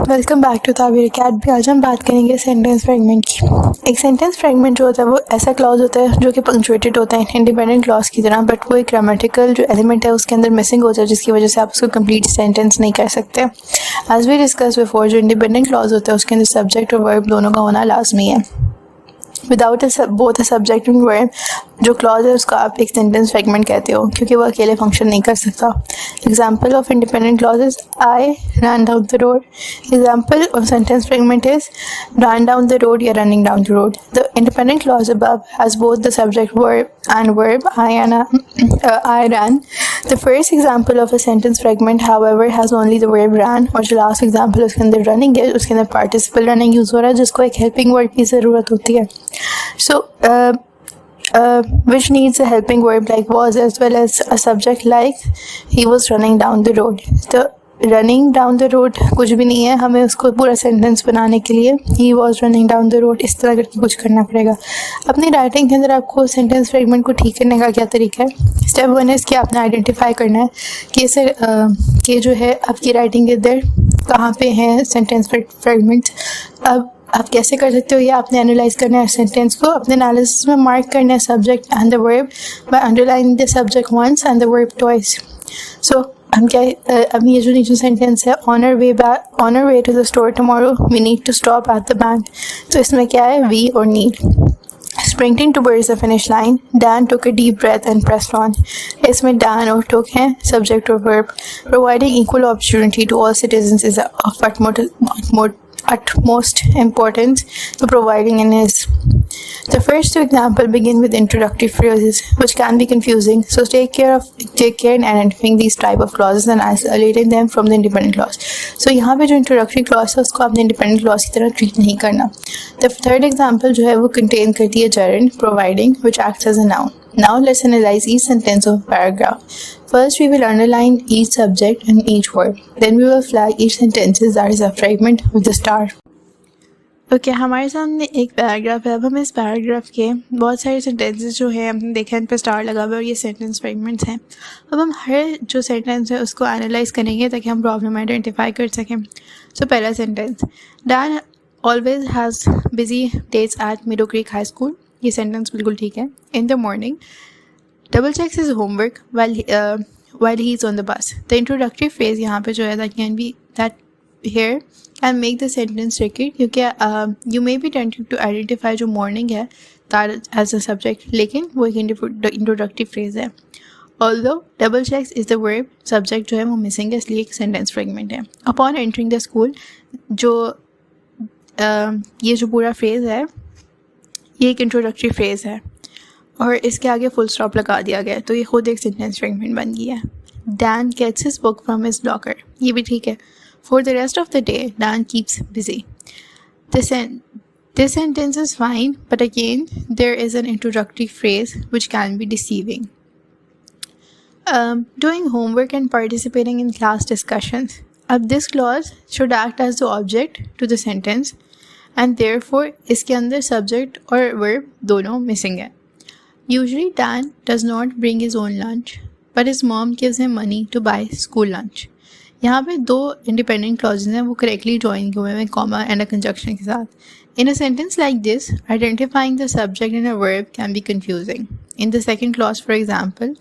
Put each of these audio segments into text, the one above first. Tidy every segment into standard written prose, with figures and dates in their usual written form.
Welcome back to Tabeer Academy. आज हम बात करेंगे सेंटेंस फ्रेगमेंट की। एक सेंटेंस फ्रेगमेंट जो होता है वो ऐसा क्लॉज होता है जो कि पंक्चुएटेड होता है इंडिपेंडेंट क्लॉज की तरह, बट वो एक ग्रामेटिकल जो एलिमेंट है उसके अंदर मिसिंग होता है, जिसकी वजह से आप उसको कंप्लीट सेंटेंस नहीं कर सकते। एज वी डिस्कस बिफोर, जो इंडिपेंडेंट क्लॉज होता है उसके अंदर सब्जेक्ट और वर्ब दोनों का होना लाजमी है। Without both a subject and verb जो क्लॉज है उसको आप एक सेंटेंस फ्रेगमेंट कहते हो, क्योंकि वो अकेले फंक्शन नहीं कर सकता। Example of independent clause is I run down the road. Example of sentence fragment is run down the road या running down the road. The independent clause above has both the subject and verb I ran. The first example of a sentence fragment however has only the verb ran, और जो last example उसके अंदर running है उसके अंदर participle running use हो रहा है, जिसको एक हेल्पिंग वर्ड की ज़रूरत होती है। So which needs a helping verb like was as well as a subject like he was running down the road. तो running down the road कुछ भी नहीं है, हमें उसको पूरा सेंटेंस बनाने के लिए he was running down the road इस तरह करके कुछ करना पड़ेगा। अपनी राइटिंग के अंदर आपको सेंटेंस फ्रेगमेंट को ठीक करने का क्या तरीका है? स्टेप 1 है कि आपने आइडेंटिफाई करना है कि जो है आपकी राइटिंग के अंदर कहाँ पे हैं सेंटेंस फ्रेगमेंट। अब आप कैसे कर सकते हो? ये आपने एनालाइज करना है सेंटेंस को, अपने एनालिसिस में मार्क करना है subject and the verb by underlining the subject once and the verb twice. So हम क्या अब ये जो नीचे सेंटेंस है on our way to the store tomorrow we need to stop at the bank, तो इसमें क्या है? वी और need. Sprinting towards the finish line, Dan took a deep breath and pressed on. इसमें Dan और took है subject और verb. Providing equal opportunity to all citizens is of utmost importance. So providing in is. The first two examples begin with introductory phrases, which can be confusing. So take care in identifying these type of clauses and isolating them from the independent clause. So यहाँ पे जो introductory clause है उसको आपने independent clause की तरह treat नहीं करना। The third example जो है वो contain करती है gerund, providing, which acts as a noun. Now let's analyze each sentence of a paragraph. First, we will underline each subject and each verb. Then we will flag each sentence that is a fragment with the star. Okay हमारे सामने एक paragraph है। अब हम इस paragraph के बहुत सारे सेंटेंसेस जो है हमने देखे इन पर स्टार लगा हुआ है और ये सेंटेंस फ्रेगमेंट्स हैं। अब हम हर जो सेंटेंस है उसको एनालाइज करेंगे ताकि हम प्रॉब्लम आइडेंटिफाई कर सकें। सो पहला sentence, Dan always has busy days at Meadow Creek High School. ये सेंटेंस बिल्कुल ठीक है। In the morning double checks his homework while he is on the bus. The introductory phrase यहाँ पे जो है that can be that here and make the sentence tricky, क्योंकि you may be tempted to identify जो morning है that as a subject, लेकिन वो एक introductory phrase है। Although double checks is the verb, subject जो है वो missing है, इसलिए एक sentence fragment है। Upon entering the school जो ये जो पूरा phrase है ये एक introductory phrase है और इसके आगे फुल स्टॉप लगा दिया गया, तो ये खुद एक सेंटेंस फ्रेगमेंट बन गया है। Dan gets his book from his locker, ये भी ठीक है। For the rest of the day Dan keeps busy. This sentence is fine, but again there is an introductory phrase which can be deceiving. Doing homework and participating in class discussions. अब this clause should act as the object to the sentence and therefore इसके अंदर subject और verb दोनों missing है। Usually Dan does not bring his own lunch, but his mom gives him money to buy school lunch. यहाँ पे दो independent clauses हैं, वो correctly join हुए हैं comma and a conjunction के साथ। In a sentence like this, identifying the subject and a verb can be confusing. In the second clause, for example,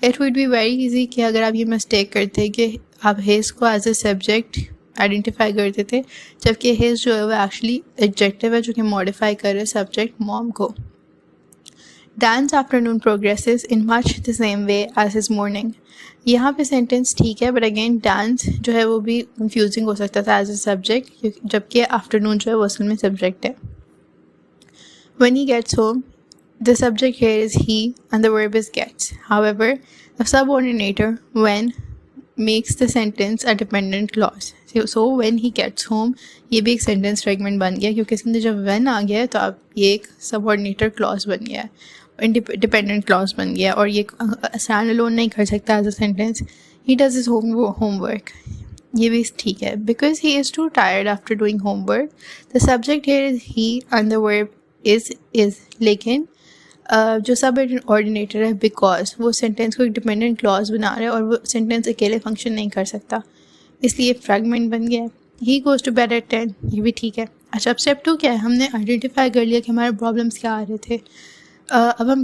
it would be very easy कि अगर आप ये mistake करते कि आप his को as a subject identify करते थे, जबकि his जो है वो actually adjective है जो कि modify कर रहे हैं subject mom को। Dan's afternoon progresses in much the same way as his morning. यहाँ पे सेंटेंस ठीक है, बट अगेन डांस जो है वो भी कंफ्यूजिंग हो सकता था एज अ सब्जेक्ट, जबकि आफ्टरनून जो है वो असल में सब्जेक्ट है। When he gets home, the subject here is he and the verb is gets. However, the subordinator when makes the sentence a dependent clause. So when he gets home, ये भी एक sentence fragment बन गया, क्योंकि इसके अंदर जब when आ गया है तो अब ये एक सबऑर्डिनेटर क्लॉज बन गया है, डिपेंडेंट क्लॉज बन गया, और ये स्टैंड अलोन नहीं कर सकता as a sentence. He does his homework, ये भी ठीक है। Because he is too tired after doing homework, the subject here is he and the verb is. लेकिन जो सब ऑर्डिनेटर है बिकॉज वो सेंटेंस को एक डिपेंडेंट क्लॉज बना रहा है और वो सेंटेंस अकेले फंक्शन नहीं कर सकता, इसलिए फ्रैगमेंट बन गया है। He goes to bed at 10, ये भी ठीक है। अच्छा, अब स्टेप 2 क्या है? हमने आइडेंटिफाई कर लिया कि हमारे प्रॉब्लम्स क्या आ रहे थे। अब हम